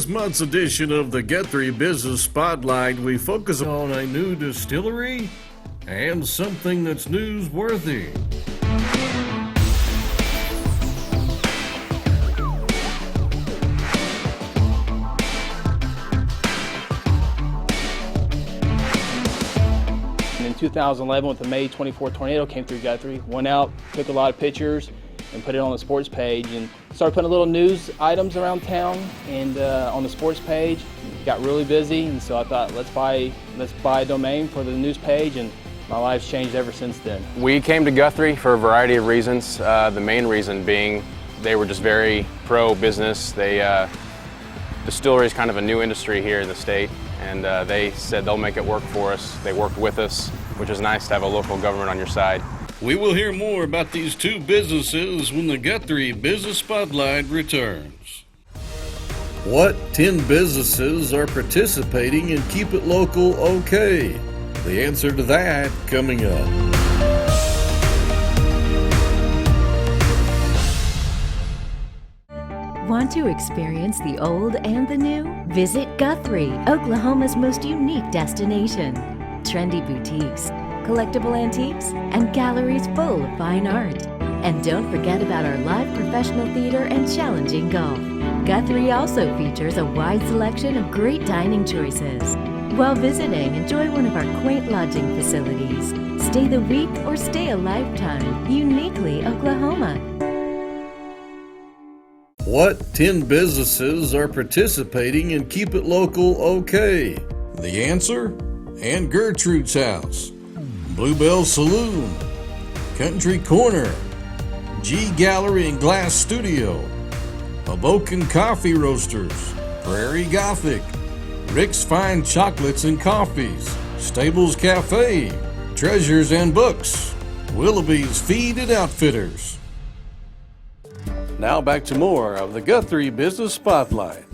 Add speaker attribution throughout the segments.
Speaker 1: this month's edition of the Guthrie Business Spotlight, we focus on a new distillery and something that's newsworthy.
Speaker 2: In 2011, with the May 24 tornado came through Guthrie, went out, took a lot of pictures, and put it on the sports page, and started putting little news items around town and on the sports page. Got really busy, and so I thought, let's buy a domain for the news page, and my life's changed ever since then.
Speaker 3: We came to Guthrie for a variety of reasons. The main reason being they were just very pro-business. Distillery is kind of a new industry here in the state, and they said they'll make it work for us. They worked with us, which is nice to have a local government on your side.
Speaker 1: We will hear more about these two businesses when the Guthrie Business Spotlight returns. What 10 businesses are participating in Keep It Local OK? The answer to that coming up.
Speaker 4: Want to experience the old and the new? Visit Guthrie, Oklahoma's most unique destination. Trendy boutiques, collectible antiques, and galleries full of fine art. And don't forget about our live professional theater and challenging golf. Guthrie also features a wide selection of great dining choices. While visiting, enjoy one of our quaint lodging facilities. Stay the week or stay a lifetime, uniquely Oklahoma.
Speaker 1: What 10 businesses are participating in Keep It Local OK? The answer? Ann Gertrude's House, Bluebell Saloon, Country Corner, G Gallery and Glass Studio, Hoboken Coffee Roasters, Prairie Gothic, Rick's Fine Chocolates and Coffees, Stables Cafe, Treasures and Books, Willoughby's Feed and Outfitters. Now back to more of the Guthrie Business Spotlight.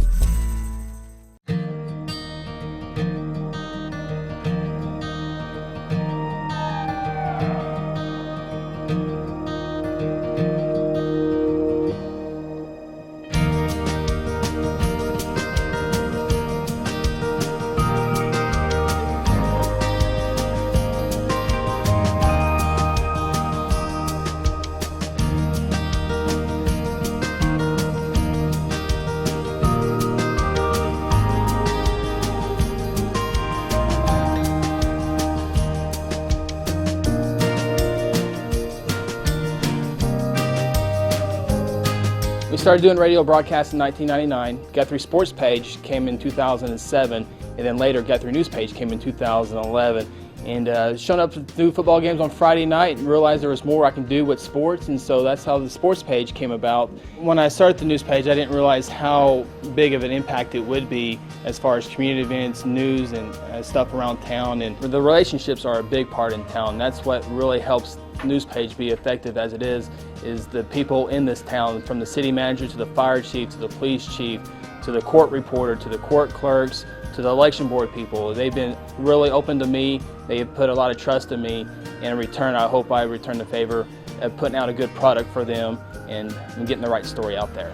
Speaker 2: We started doing radio broadcasts in 1999. Guthrie Sports Page came in 2007, and then later Guthrie News Page came in 2011. And showing up to do football games on Friday night and realized there was more I can do with sports, and so that's how the sports page came about. When I started the news page, I didn't realize how big of an impact it would be as far as community events, news, and stuff around town. And the relationships are a big part in town. That's what really helps news page be effective as it is the people in this town, from the city manager to the fire chief to the police chief to the court reporter to the court clerks to the election board people. They've been really open to me. They have put a lot of trust in me, and in return I hope I return the favor of putting out a good product for them and getting the right story out there.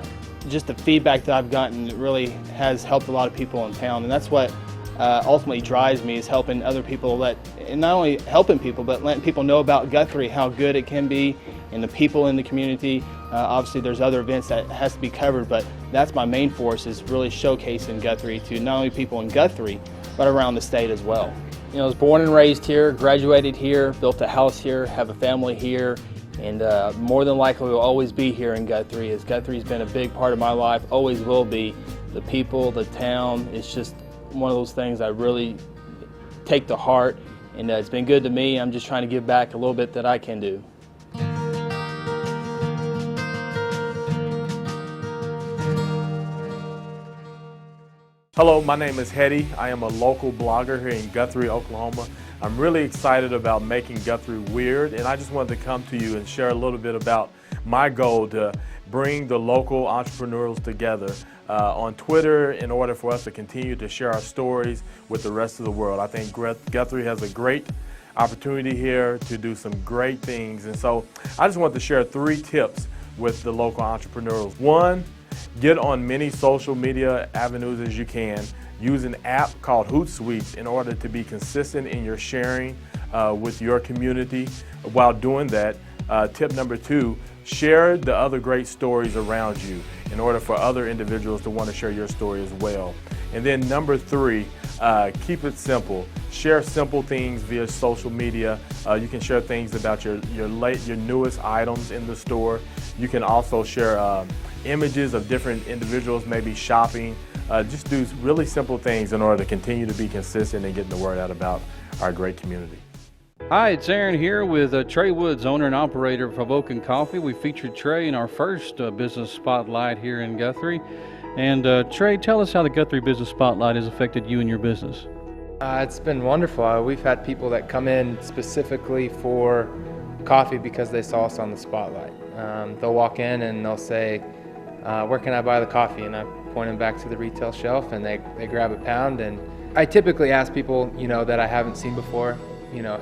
Speaker 2: Just the feedback that I've gotten really has helped a lot of people in town, and that's what ultimately drives me, is helping other people, and not only helping people, but letting people know about Guthrie, how good it can be, and the people in the community. Obviously there's other events that has to be covered, but that's my main force, is really showcasing Guthrie to not only people in Guthrie, but around the state as well. You know, I was born and raised here, graduated here, built a house here, have a family here, and more than likely will always be here in Guthrie, as Guthrie's been a big part of my life, always will be. The people, the town, it's just one of those things I really take to heart, and it's been good to me. I'm just trying to give back a little bit that I can do.
Speaker 5: Hello, my name is Hetty. I am a local blogger here in Guthrie, Oklahoma. I'm really excited about making Guthrie weird, and I just wanted to come to you and share a little bit about my goal to bring the local entrepreneurs together on Twitter in order for us to continue to share our stories with the rest of the world. I think Guthrie has a great opportunity here to do some great things, and so I just wanted to share 3 tips with the local entrepreneurs. One Get on many social media avenues as you can. Use an app called Hootsuite in order to be consistent in your sharing with your community. While doing that, tip number 2, share the other great stories around you in order for other individuals to want to share your story as well. And then number 3, keep it simple. Share simple things via social media. You can share things about your newest items in the store. You can also share images of different individuals maybe shopping. Just do really simple things in order to continue to be consistent and getting the word out about our great community.
Speaker 6: Hi, it's Aaron here with Trey Woods, owner and operator of Hoboken Coffee. We featured Trey in our first Business Spotlight here in Guthrie. And Trey, tell us how the Guthrie Business Spotlight has affected you and your business.
Speaker 7: It's been wonderful. We've had people that come in specifically for coffee because they saw us on the Spotlight. They'll walk in and they'll say, where can I buy the coffee? And I point them back to the retail shelf and they grab a pound. And I typically ask people, that I haven't seen before,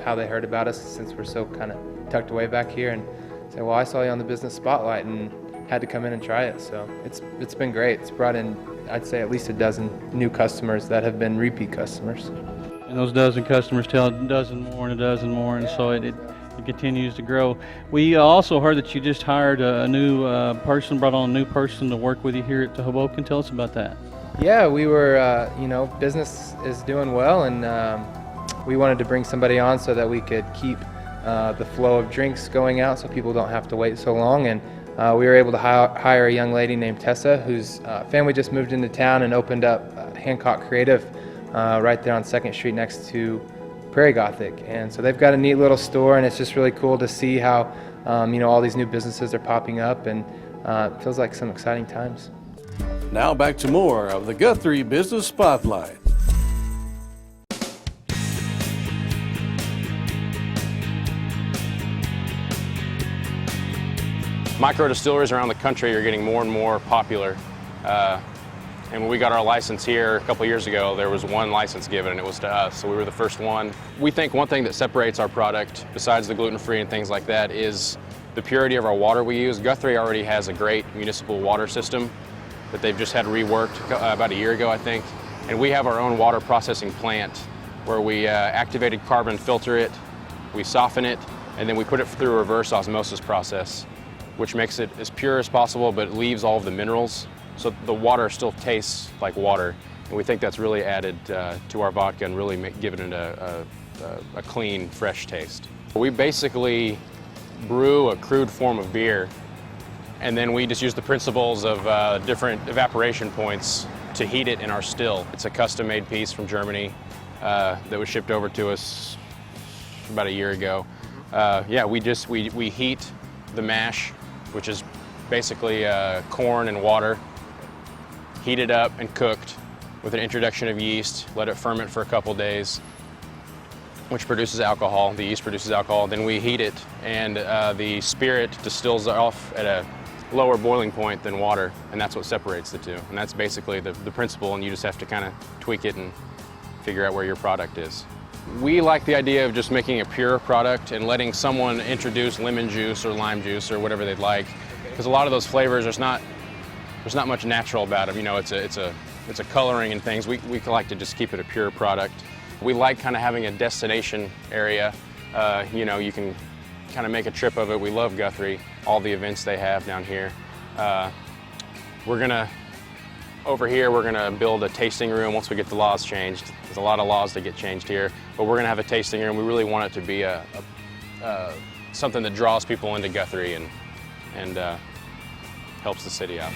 Speaker 7: how they heard about us since we're so kind of tucked away back here, and say, well, I saw you on the Business Spotlight and had to come in and try it. So it's been great. It's brought in, I'd say, at least a dozen new customers that have been repeat customers.
Speaker 6: And those dozen customers tell a dozen more and a dozen more, and so it continues to grow. We also heard that you just hired a new person, brought on a new person to work with you here at Hoboken. Tell us about that.
Speaker 7: Yeah, we were, business is doing well, and we wanted to bring somebody on so that we could keep the flow of drinks going out so people don't have to wait so long. And we were able to hire a young lady named Tessa, whose family just moved into town and opened up Hancock Creative right there on 2nd Street next to Prairie Gothic. And so they've got a neat little store, and it's just really cool to see how all these new businesses are popping up, and it feels like some exciting times.
Speaker 1: Now back to more of the Guthrie Business Spotlight.
Speaker 3: Micro distilleries around the country are getting more and more popular. And when we got our license here a couple years ago, there was one license given, and it was to us, so we were the first one. We think one thing that separates our product, besides the gluten-free and things like that, is the purity of our water we use. Guthrie already has a great municipal water system that they've just had reworked about a year ago, I think. And we have our own water processing plant where we activated carbon filter it, we soften it, and then we put it through a reverse osmosis process, which makes it as pure as possible, but it leaves all of the minerals, so the water still tastes like water. And we think that's really added to our vodka and really given it a clean, fresh taste. We basically brew a crude form of beer, and then we just use the principles of different evaporation points to heat it in our still. It's a custom-made piece from Germany that was shipped over to us about a year ago. We heat the mash, which is basically corn and water, heated up and cooked with an introduction of yeast, let it ferment for a couple days, which produces alcohol. The yeast produces alcohol. Then we heat it, and the spirit distills off at a lower boiling point than water, and that's what separates the two. And that's basically the principle, and you just have to kind of tweak it and figure out where your product is. We like the idea of just making a pure product and letting someone introduce lemon juice or lime juice or whatever they'd like, because a lot of those flavors, there's not much natural about them. It's a coloring and things. We like to just keep it a pure product. We like kind of having a destination area. You can kind of make a trip of it. We love Guthrie, all the events they have down here. Over here, we're gonna build a tasting room once we get the laws changed. There's a lot of laws that get changed here, but we're gonna have a tasting room. We really want it to be something that draws people into Guthrie and helps the city out.